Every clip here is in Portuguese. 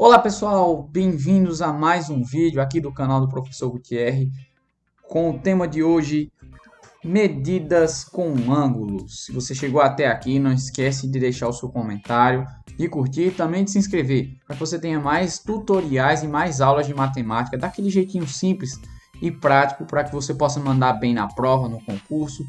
Olá pessoal, bem-vindos a mais um vídeo aqui do canal do Professor Gutierre com o tema de hoje, medidas com ângulos. Se você chegou até aqui, não esquece de deixar o seu comentário, de curtir e também de se inscrever, para que você tenha mais tutoriais e mais aulas de matemática daquele jeitinho simples e prático para que você possa mandar bem na prova, no concurso,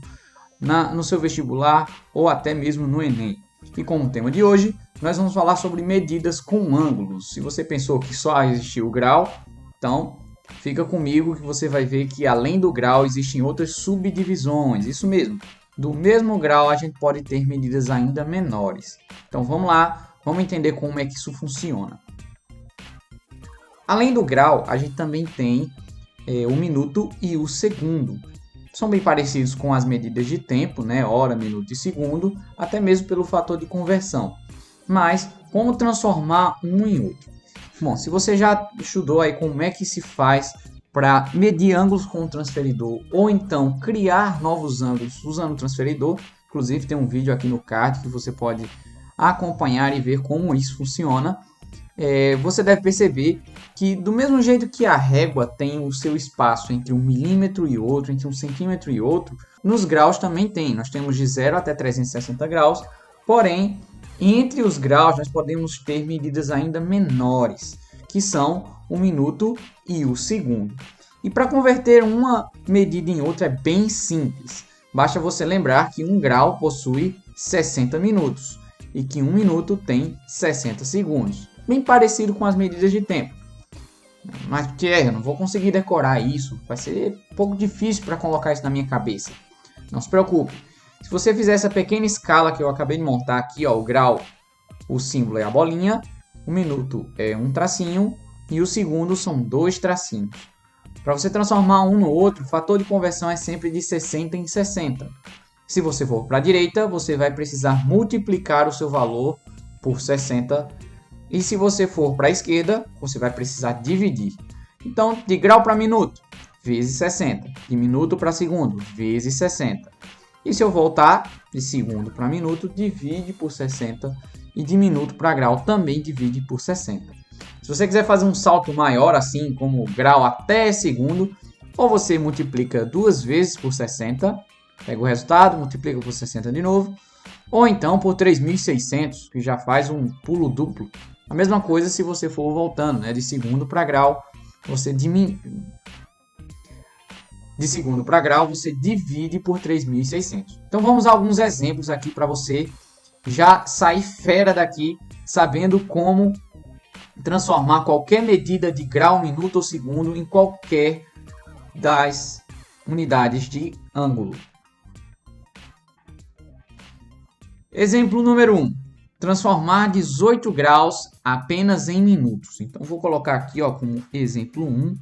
no seu vestibular ou até mesmo no Enem. E com o tema de hoje, nós vamos falar sobre medidas com ângulos. Se você pensou que só existia o grau, então fica comigo que você vai ver que além do grau existem outras subdivisões. Isso mesmo, do mesmo grau a gente pode ter medidas ainda menores. Então vamos lá, vamos entender como é que isso funciona. Além do grau, a gente também tem o minuto e o segundo. São bem parecidos com as medidas de tempo, né? Hora, minuto e segundo, até mesmo pelo fator de conversão. Mas como transformar um em outro? Bom, se você já estudou aí como é que se faz para medir ângulos com o transferidor ou então criar novos ângulos usando o transferidor, inclusive tem um vídeo aqui no card que você pode acompanhar e ver como isso funciona. Você deve perceber que do mesmo jeito que a régua tem o seu espaço entre 1 milímetro e outro, entre 1 centímetro e outro, nos graus também tem. Nós temos de 0 até 360 graus, porém, entre os graus nós podemos ter medidas ainda menores, que são o minuto e o segundo. E para converter uma medida em outra é bem simples. Basta você lembrar que um grau possui 60 minutos e que 1 minuto tem 60 segundos. Bem parecido com as medidas de tempo. Mas, Thierry, eu não vou conseguir decorar isso. Vai ser um pouco difícil para colocar isso na minha cabeça. Não se preocupe. Se você fizer essa pequena escala que eu acabei de montar aqui, ó, o grau, o símbolo é a bolinha, o minuto é um tracinho e o segundo são dois tracinhos. Para você transformar um no outro, o fator de conversão é sempre de 60 em 60. Se você for para a direita, você vai precisar multiplicar o seu valor por 60. E se você for para a esquerda, você vai precisar dividir. Então, de grau para minuto, vezes 60. De minuto para segundo, vezes 60. E se eu voltar de segundo para minuto, divide por 60. E de minuto para grau também divide por 60. Se você quiser fazer um salto maior, assim como grau até segundo, ou você multiplica duas vezes por 60, pega o resultado, multiplica por 60 de novo, ou então por 3.600, que já faz um pulo duplo. A mesma coisa se você for voltando, né, de segundo para grau, você de segundo para grau, você divide por 3.600. Então vamos a alguns exemplos aqui para você já sair fera daqui, sabendo como transformar qualquer medida de grau, minuto ou segundo em qualquer das unidades de ângulo. Exemplo número 1. Transformar 18 graus apenas em minutos. Então, vou colocar aqui ó, como exemplo 1.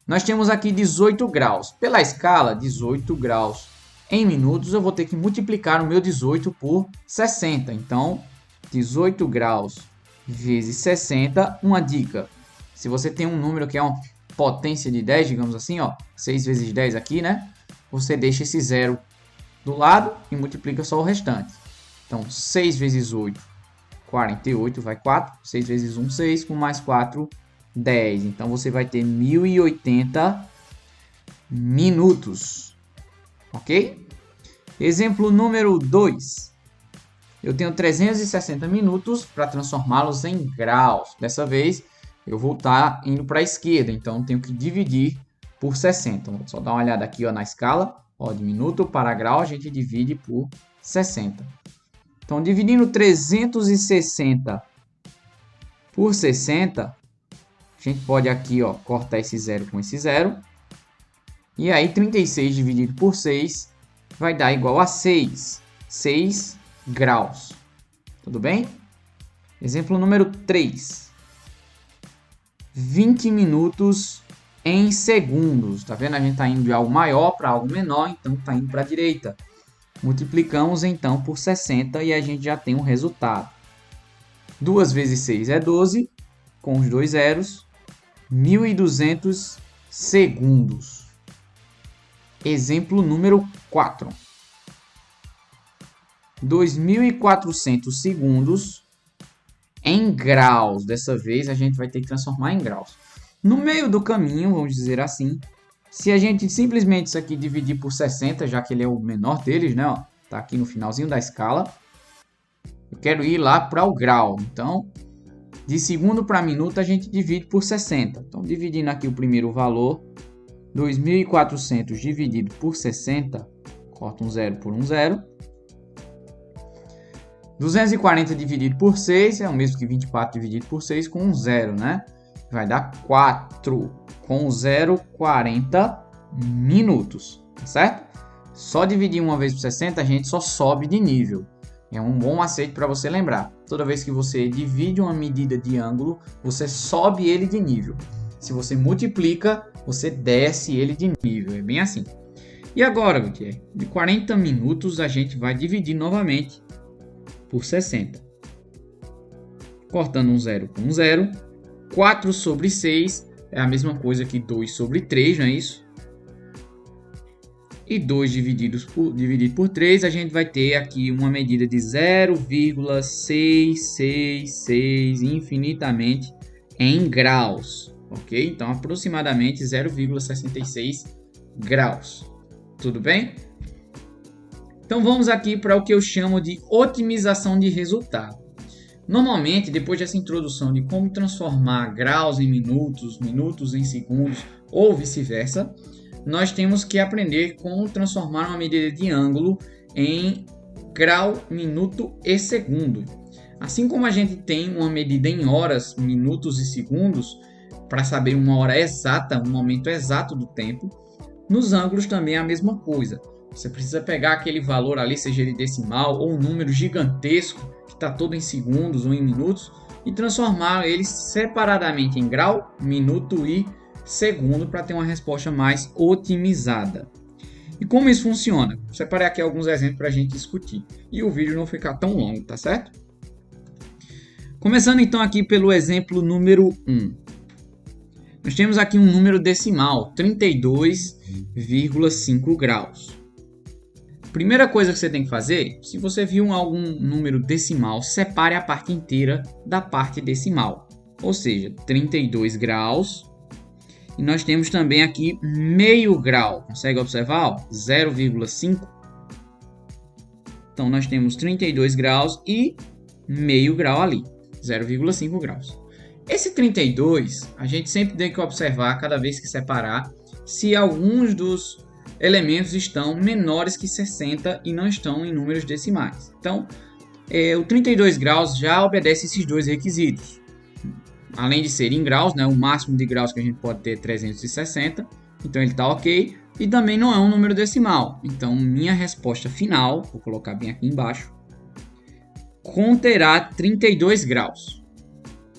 Nós temos aqui 18 graus. Pela escala, 18 graus em minutos, eu vou ter que multiplicar o meu 18 por 60. Então, 18 graus vezes 60. Uma dica, se você tem um número que é uma potência de 10, digamos assim, ó, 6 vezes 10 aqui, né? Você deixa esse zero do lado e multiplica só o restante. Então, 6 vezes 8, 48, vai 4. 6 vezes 1, 6. Com mais 4, 10. Então, você vai ter 1080 minutos. Ok? Exemplo número 2. Eu tenho 360 minutos para transformá-los em graus. Dessa vez, eu vou estar indo para a esquerda. Então, tenho que dividir por 60. Vou só dar uma olhada aqui ó, na escala. Ó, de minuto para grau, a gente divide por 60. Então, dividindo 360 por 60, a gente pode aqui ó, cortar esse zero com esse zero. E aí, 36 dividido por 6 vai dar igual a 6. 6 graus. Tudo bem? Exemplo número 3. 20 minutos em segundos. Tá vendo? A gente está indo de algo maior para algo menor, então está indo para a direita. Multiplicamos então por 60 e a gente já tem um resultado. 2 vezes 6 é 12, com os dois zeros, 1.200 segundos. Exemplo número 4. 2.400 segundos em graus. Dessa vez a gente vai ter que transformar em graus. No meio do caminho, vamos dizer assim, se a gente simplesmente isso aqui dividir por 60, já que ele é o menor deles, né? Ó, tá aqui no finalzinho da escala. Eu quero ir lá para o grau. Então, de segundo para minuto a gente divide por 60. Então, dividindo aqui o primeiro valor, 2.400 dividido por 60, corta um zero por um zero. 240 dividido por 6 é o mesmo que 24 dividido por 6 com um zero, né? Vai dar 4 com 0,40 minutos, tá certo? Só dividir uma vez por 60 a gente só sobe de nível. É um bom macete para você lembrar. Toda vez que você divide uma medida de ângulo, você sobe ele de nível. Se você multiplica, você desce ele de nível. É bem assim. E agora, Gutierrez, de 40 minutos a gente vai dividir novamente por 60. Cortando um zero com um zero. 4 sobre 6 é a mesma coisa que 2 sobre 3, não é isso? E 2 dividido por 3, a gente vai ter aqui uma medida de 0,666 infinitamente em graus, ok? Então, aproximadamente 0,66 graus. Tudo bem? Então, vamos aqui para o que eu chamo de otimização de resultado. Normalmente, depois dessa introdução de como transformar graus em minutos, minutos em segundos ou vice-versa, nós temos que aprender como transformar uma medida de ângulo em grau, minuto e segundo. Assim como a gente tem uma medida em horas, minutos e segundos, para saber uma hora exata, um momento exato do tempo, nos ângulos também é a mesma coisa. Você precisa pegar aquele valor ali, seja ele decimal ou um número gigantesco, que está todo em segundos ou em minutos, e transformar eles separadamente em grau, minuto e segundo para ter uma resposta mais otimizada. E como isso funciona? Separei aqui alguns exemplos para a gente discutir e o vídeo não ficar tão longo, tá certo? Começando então aqui pelo exemplo número 1. Nós temos aqui um número decimal, 32,5 graus. Primeira coisa que você tem que fazer, se você viu algum número decimal, separe a parte inteira da parte decimal. Ou seja, 32 graus. E nós temos também aqui meio grau. Consegue observar? 0,5. Então, nós temos 32 graus e meio grau ali. 0,5 graus. Esse 32, a gente sempre tem que observar, cada vez que separar, se alguns dos elementos estão menores que 60 e não estão em números decimais. Então, o 32 graus já obedece esses dois requisitos. Além de ser em graus, né, o máximo de graus que a gente pode ter é 360, então ele está ok. E também não é um número decimal. Então, minha resposta final, vou colocar bem aqui embaixo, conterá 32 graus.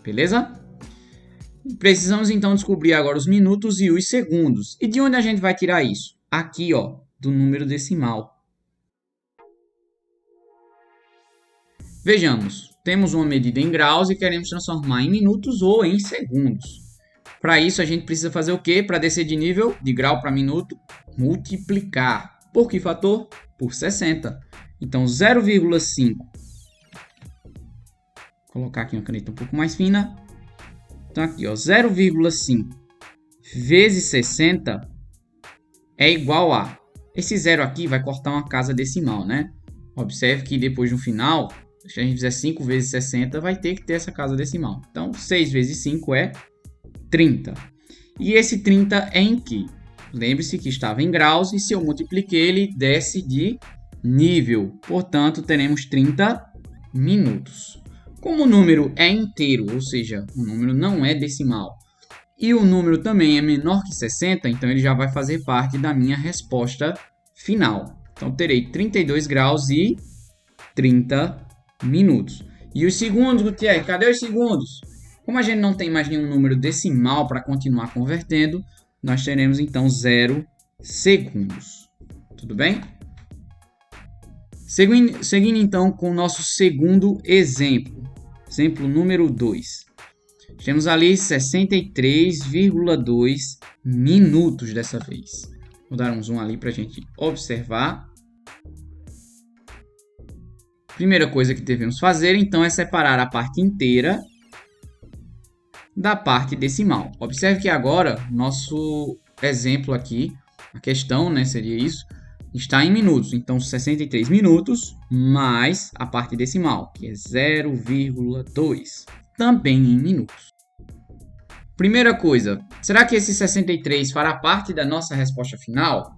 Beleza? Precisamos então descobrir agora os minutos e os segundos. E de onde a gente vai tirar isso? Aqui, ó, do número decimal. Vejamos, temos uma medida em graus e queremos transformar em minutos ou em segundos. Para isso, a gente precisa fazer o quê? Para descer de nível, de grau para minuto, multiplicar. Por que fator? Por 60. Então, 0,5. Vou colocar aqui uma caneta um pouco mais fina. Então, aqui, ó, 0,5 vezes 60 é igual a... Esse zero aqui vai cortar uma casa decimal, né? Observe que depois no final, se a gente fizer 5 vezes 60, vai ter que ter essa casa decimal. Então, 6 vezes 5 é 30. E esse 30 é em que? Lembre-se que estava em graus e se eu multipliquei, ele desce de nível. Portanto, teremos 30 minutos. Como o número é inteiro, ou seja, o número não é decimal, e o número também é menor que 60, então ele já vai fazer parte da minha resposta final. Então, terei 32 graus e 30 minutos. E os segundos, Gutierrez, cadê os segundos? Como a gente não tem mais nenhum número decimal para continuar convertendo, nós teremos então 0 segundos. Tudo bem? Seguindo então com o nosso segundo exemplo. Exemplo número 2. Temos ali 63,2 minutos dessa vez. Vou dar um zoom ali para a gente observar. Primeira coisa que devemos fazer, então, é separar a parte inteira da parte decimal. Observe que agora, nosso exemplo aqui, a questão, né, seria isso, está em minutos. Então, 63 minutos mais a parte decimal, que é 0,2, também em minutos. Primeira coisa, será que esse 63 fará parte da nossa resposta final?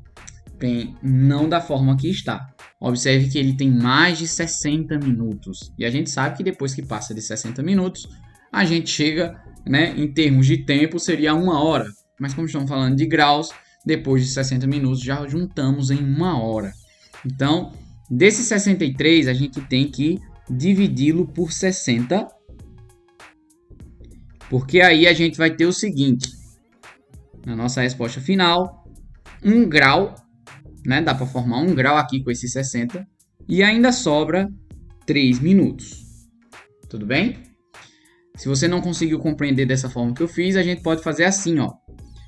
Bem, não da forma que está. Observe que ele tem mais de 60 minutos. E a gente sabe que depois que passa de 60 minutos, a gente chega, né, em termos de tempo, seria 1 hora. Mas como estamos falando de graus, depois de 60 minutos já juntamos em 1 hora. Então, desse 63, a gente tem que dividi-lo por 60. Porque aí a gente vai ter o seguinte. Na nossa resposta final, 1 grau, né? Dá para formar 1 grau aqui com esse 60. E ainda sobra 3 minutos. Tudo bem? Se você não conseguiu compreender dessa forma que eu fiz, a gente pode fazer assim, ó.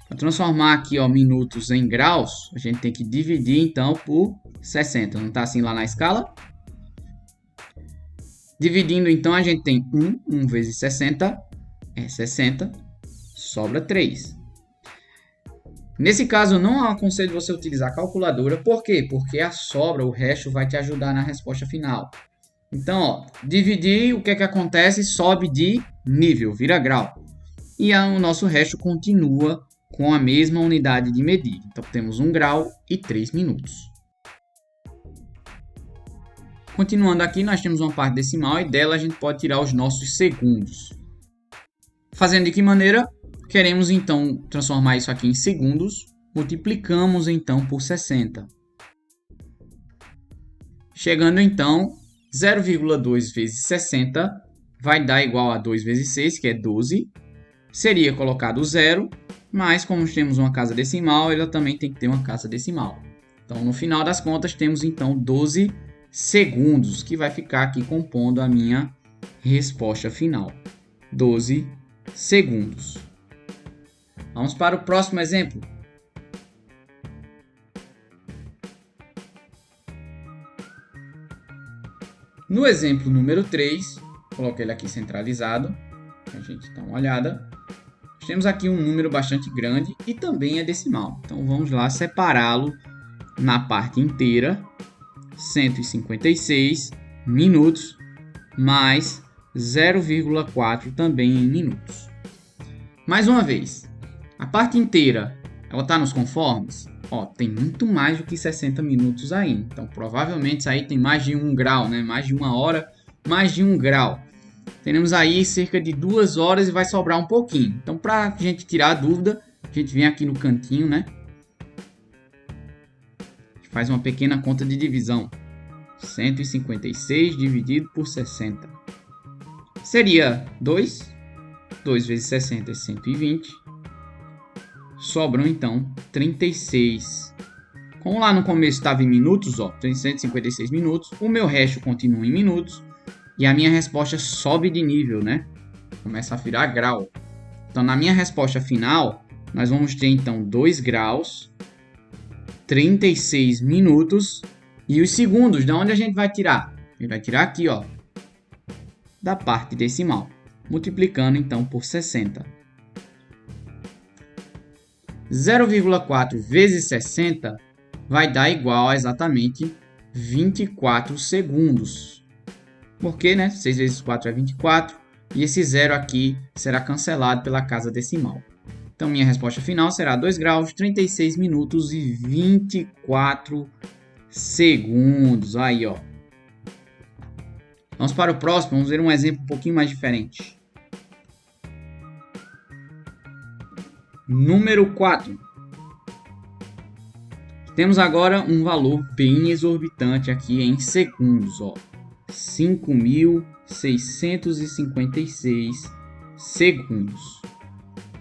Para transformar aqui, ó, minutos em graus, a gente tem que dividir, então, por 60. Não está assim lá na escala? Dividindo, então, a gente tem 1 vezes 60 é 60, sobra 3. Nesse caso, eu não aconselho você utilizar a calculadora. Por quê? Porque a sobra, o resto, vai te ajudar na resposta final. Então, ó, dividir, o que é que acontece? Sobe de nível, vira grau. E o nosso resto continua com a mesma unidade de medida. Então, temos 1 grau e 3 minutos. Continuando aqui, nós temos uma parte decimal e dela a gente pode tirar os nossos segundos. Fazendo de que maneira? Queremos então transformar isso aqui em segundos. Multiplicamos então por 60. Chegando então, 0,2 vezes 60 vai dar igual a 2 vezes 6, que é 12. Seria colocado 0, mas como temos uma casa decimal, ela também tem que ter uma casa decimal. Então, no final das contas, temos então 12 segundos, que vai ficar aqui compondo a minha resposta final. 12 segundos. Vamos para o próximo exemplo. No exemplo número 3, coloquei ele aqui centralizado, para a gente dar uma olhada. Temos aqui um número bastante grande e também é decimal. Então vamos lá separá-lo na parte inteira. 156 minutos mais 0,4 também em minutos. Mais uma vez, a parte inteira, ela está nos conformes? Ó, tem muito mais do que 60 minutos aí. Então, provavelmente isso aí tem mais de 1 grau, né? Mais de 1 hora, mais de 1 grau. Teremos aí cerca de 2 horas e vai sobrar um pouquinho. Então, para a gente tirar a dúvida, a gente vem aqui no cantinho, né? Faz uma pequena conta de divisão. 156 dividido por 60. Seria 2. 2 vezes 60 é 120. Sobram, então, 36. Como lá no começo estava em minutos, ó, tem 156 minutos. O meu resto continua em minutos. E a minha resposta sobe de nível, né? Começa a virar grau. Então, na minha resposta final, nós vamos ter, então, 2 graus, 36 minutos. E os segundos, de onde a gente vai tirar? A gente vai tirar aqui, ó, da parte decimal. Multiplicando, então, por 60. 0,4 vezes 60 vai dar igual a exatamente 24 segundos. Porque, né? 6 vezes 4 é 24. E esse zero aqui será cancelado pela casa decimal. Então, minha resposta final será 2 graus, 36 minutos e 24 segundos. Aí, ó. Vamos para o próximo. Vamos ver um exemplo um pouquinho mais diferente. Número 4. Temos agora um valor bem exorbitante aqui em segundos, ó. 5.656 segundos.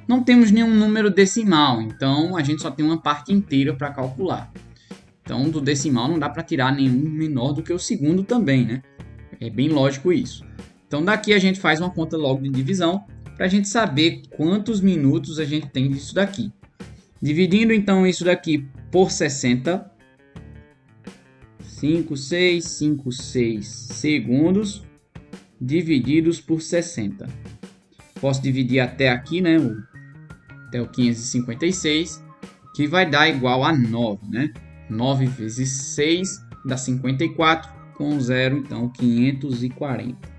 Não temos nenhum número decimal, então a gente só tem uma parte inteira para calcular. Então, do decimal não dá para tirar nenhum menor do que o segundo também, né? É bem lógico isso. Então, daqui a gente faz uma conta logo de divisão para a gente saber quantos minutos a gente tem disso daqui. Dividindo, então, isso daqui por 60. 5656 segundos divididos por 60. Posso dividir até aqui, né? Até o 556, que vai dar igual a 9, né? 9 vezes 6 dá 54, com 0, então 540.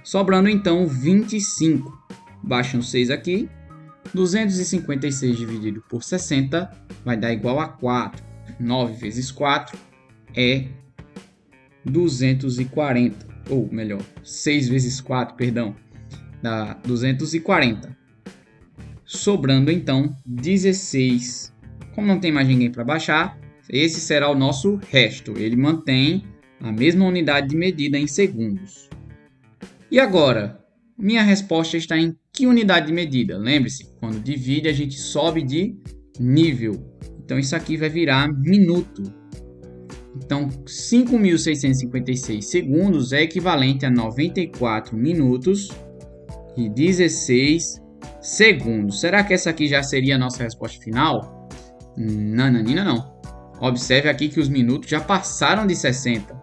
Sobrando então 25. Baixa um 6 aqui. 256 dividido por 60 vai dar igual a 4. 9 vezes 4 é 240. Ou melhor, 6 vezes 4, perdão, dá 240. Sobrando então 16. Como não tem mais ninguém para baixar, esse será o nosso resto. Ele mantém a mesma unidade de medida em segundos. E agora, minha resposta está em que unidade de medida? Lembre-se, quando divide a gente sobe de nível. Então isso aqui vai virar minuto. Então 5.656 segundos é equivalente a 94 minutos e 16 segundos. Será que essa aqui já seria a nossa resposta final? Nananina não. Observe aqui que os minutos já passaram de 60.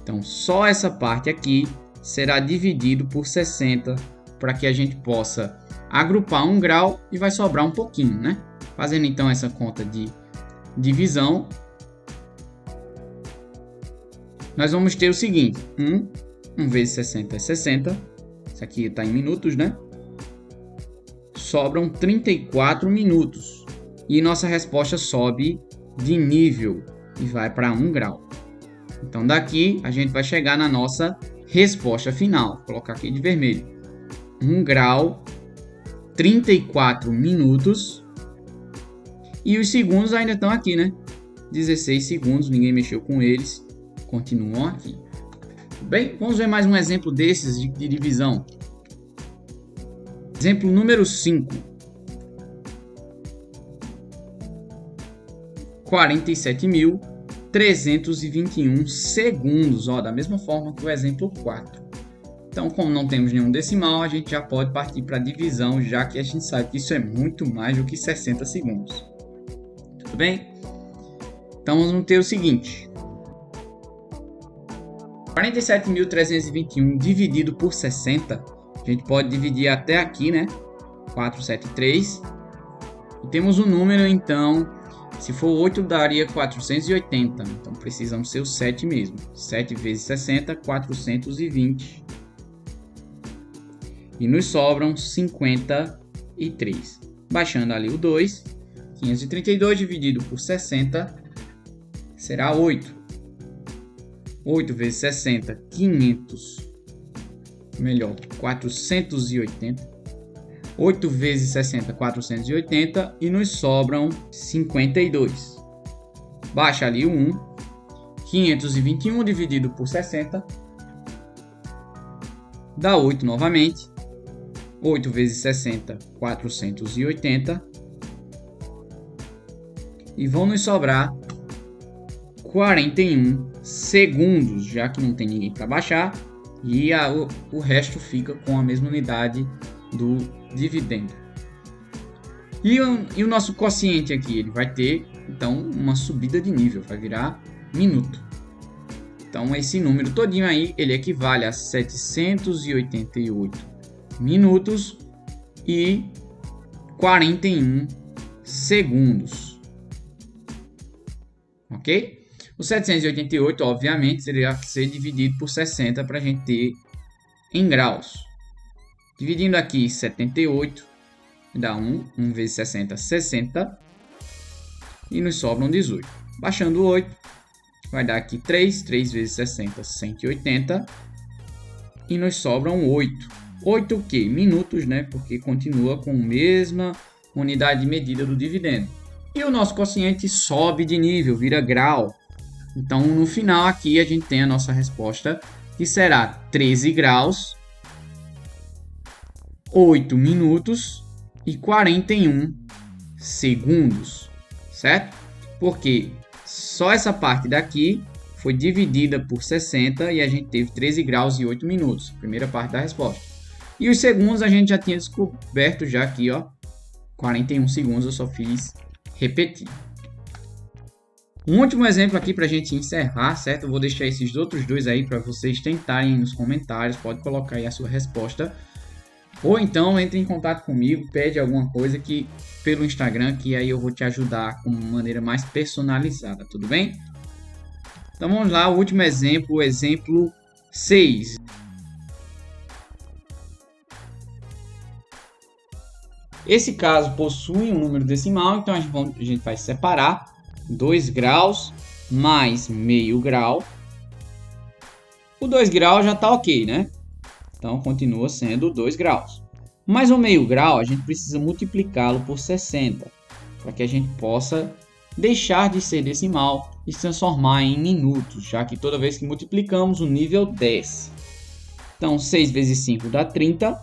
Então só essa parte aqui será dividido por 60 para que a gente possa agrupar um grau e vai sobrar um pouquinho, né? Fazendo então essa conta de divisão, nós vamos ter o seguinte: 1 vezes 60 é 60. Isso aqui está em minutos, né? Sobram 34 minutos. E nossa resposta sobe de nível e vai para 1 grau. Então daqui a gente vai chegar na nossa resposta final. Vou colocar aqui de vermelho. 1 grau, 34 minutos. E os segundos ainda estão aqui, né? 16 segundos, ninguém mexeu com eles. Continuam aqui. Bem, vamos ver mais um exemplo desses de divisão. Exemplo número 5. 47.321 segundos. Ó, da mesma forma que o exemplo 4. Então, como não temos nenhum decimal, a gente já pode partir para a divisão, já que a gente sabe que isso é muito mais do que 60 segundos. Tudo bem? Então, vamos ter o seguinte. 47.321 dividido por 60, a gente pode dividir até aqui, né? 473. E temos um número, então, se for 8 daria 480. Então, precisamos ser o 7 mesmo. 7 vezes 60, 420. E nos sobram 53. Baixando ali o 2, 532 dividido por 60 será 8. 8 vezes 60, 480. 8 vezes 60, 480. E nos sobram 52. Baixa ali o 1. 521 dividido por 60 dá 8 novamente. 8 vezes 60, 480. E vão nos sobrar 41 segundos, já que não tem ninguém para baixar. E o resto fica com a mesma unidade do dividendo. E o nosso quociente aqui, ele vai ter, então, uma subida de nível, vai virar minuto. Então, esse número todinho aí, ele equivale a 788 minutos e 41 segundos. Ok? O 788, obviamente, seria ser dividido por 60 para a gente ter em graus. Dividindo aqui 78, dá 1. 1 vezes 60, 60. E nos sobram 18. Baixando o 8, vai dar aqui 3. 3 vezes 60, 180. E nos sobram 8. 8 o quê? Minutos, né? Porque continua com a mesma unidade de medida do dividendo. E o nosso quociente sobe de nível, vira grau. Então, no final aqui, a gente tem a nossa resposta, que será 13 graus, 8 minutos e 41 segundos, certo? Porque só essa parte daqui foi dividida por 60 e a gente teve 13 graus e 8 minutos, primeira parte da resposta. E os segundos a gente já tinha descoberto já aqui, ó, 41 segundos, eu só fiz repetir. Um último exemplo aqui para a gente encerrar, certo? Eu vou deixar esses outros dois aí para vocês tentarem nos comentários. Pode colocar aí a sua resposta. Ou então entre em contato comigo, pede alguma coisa que pelo Instagram, que aí eu vou te ajudar com uma maneira mais personalizada, tudo bem? Então vamos lá, o último exemplo, o exemplo 6. Esse caso possui um número decimal, então a gente vai separar 2 graus mais meio grau. O 2 graus já está ok, né? Então continua sendo 2 graus. Mas o meio grau a gente precisa multiplicá-lo por 60, para que a gente possa deixar de ser decimal e se transformar em minutos, já que toda vez que multiplicamos o nível desce. Então 6 vezes 5 dá 30,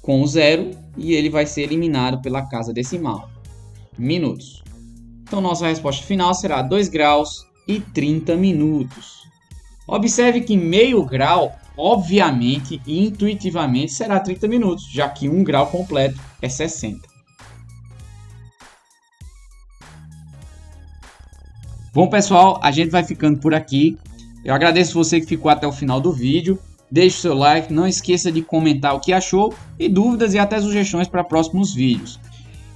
com o zero, e ele vai ser eliminado pela casa decimal, minutos. Então nossa resposta final será 2 graus e 30 minutos. Observe que meio grau, obviamente e intuitivamente, será 30 minutos, já que 1 grau completo é 60. Bom, pessoal, a gente vai ficando por aqui. Eu agradeço você que ficou até o final do vídeo. Deixe o seu like, não esqueça de comentar o que achou e dúvidas e até sugestões para próximos vídeos.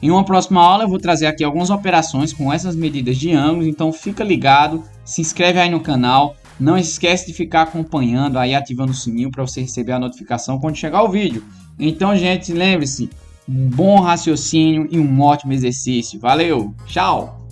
Em uma próxima aula eu vou trazer aqui algumas operações com essas medidas de ângulos, então fica ligado, se inscreve aí no canal, não esquece de ficar acompanhando aí, ativando o sininho para você receber a notificação quando chegar o vídeo. Então, gente, lembre-se, um bom raciocínio e um ótimo exercício. Valeu, tchau!